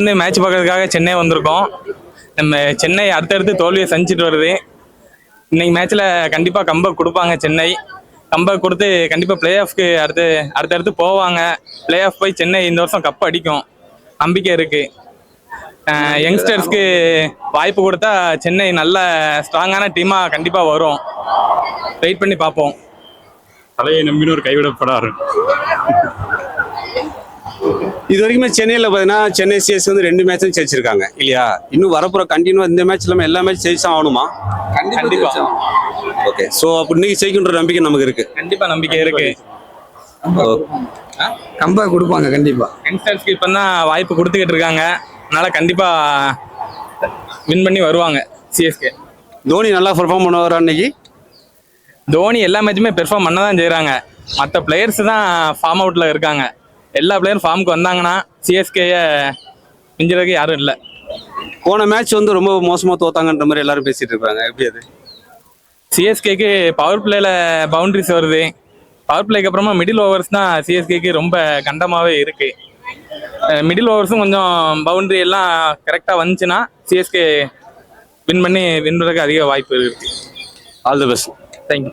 வந்து மேட்ச் பார்க்கறதுக்காக சென்னை வந்திருக்கோம். நம்ம சென்னை அடுத்தடுத்து தோல்வியை சந்திச்சுட்டு வருது. இன்னைக்கு மேட்ச்ல கண்டிப்பா கம்பேக் கொடுப்பாங்க. சென்னை கம்பேக் கொடுத்து கண்டிப்பா பிளே ஆஃப்க்கு அடுத்தடுத்து போவாங்க. பிளே ஆஃப் போய் சென்னை இந்த வருஷம் கப் அடிக்கும் நம்பிக்கை இருக்கு. யங்ஸ்டர்ஸ்க்கு வாய்ப்பு கொடுத்தா சென்னை நல்ல ஸ்ட்ராங்கான டீமா கண்டிப்பா வரும். வெயிட் பண்ணி பார்ப்போம். தலையை நம்பின ஒரு கைவிடப்படாரு. இது வரைக்குமே சென்னையில் பார்த்தீங்கன்னா சென்னை சிஎஸ் வந்து 2 மேட்சும் ஜெயிச்சிருக்காங்க இல்லையா? இன்னும் வரப்போற கண்டினியூ இந்த மேட்ச் இல்லாமல் எல்லா மேட்ச் ஜெயிச்சா ஆகணுமா? கண்டிப்பா. ஓகே, ஸோ அப்படி இன்னைக்கு ஜெயிக்கின்ற நம்பிக்கை நமக்கு இருக்கு. கண்டிப்பா நம்பிக்கை இருக்கு. கம்பேக் கொடுப்பாங்க கண்டிப்பா. யங்ஸ்டர்ஸ்க்கு இப்போ தான் வாய்ப்பு கொடுத்துக்கிட்டு இருக்காங்க. அதனால கண்டிப்பா வின் பண்ணி வருவாங்க சிஎஸ்கே. தோனி நல்லா பெர்ஃபார்ம் பண்ணுவார் அன்னைக்கு. தோனி எல்லா மேட்சுமே பெர்ஃபார்ம் பண்ண தான் செய்கிறாங்க. மற்ற பிளேயர்ஸ் தான் ஃபார்ம் அவுட்டில் இருக்காங்க. எல்லா பிளேயரும் ஃபார்முக்கு வந்தாங்கன்னா சிஎஸ்கேயை மிஞ்சுறதுக்கு யாரும் இல்லை. போன மேட்ச் வந்து ரொம்ப மோசமாக தோத்தாங்கன்ற மாதிரி எல்லாரும் பேசிட்டு இருக்காங்க. எப்படி அது? சிஎஸ்கேக்கு பவர் பிளேல பவுண்டரிஸ் வருது. பவர் பிளேக்கு அப்புறமா மிடில் ஓவர்ஸ் தான் சிஎஸ்கேக்கு ரொம்ப கண்டமாகவே இருக்கு. மிடில் ஓவர்ஸும் கொஞ்சம் பவுண்டரி எல்லாம் கரெக்டாக வந்துச்சுன்னா சிஎஸ்கே வின் பண்ணுறதுக்கு அதிக வாய்ப்பு இருக்கு. All the best. தேங்க்யூ.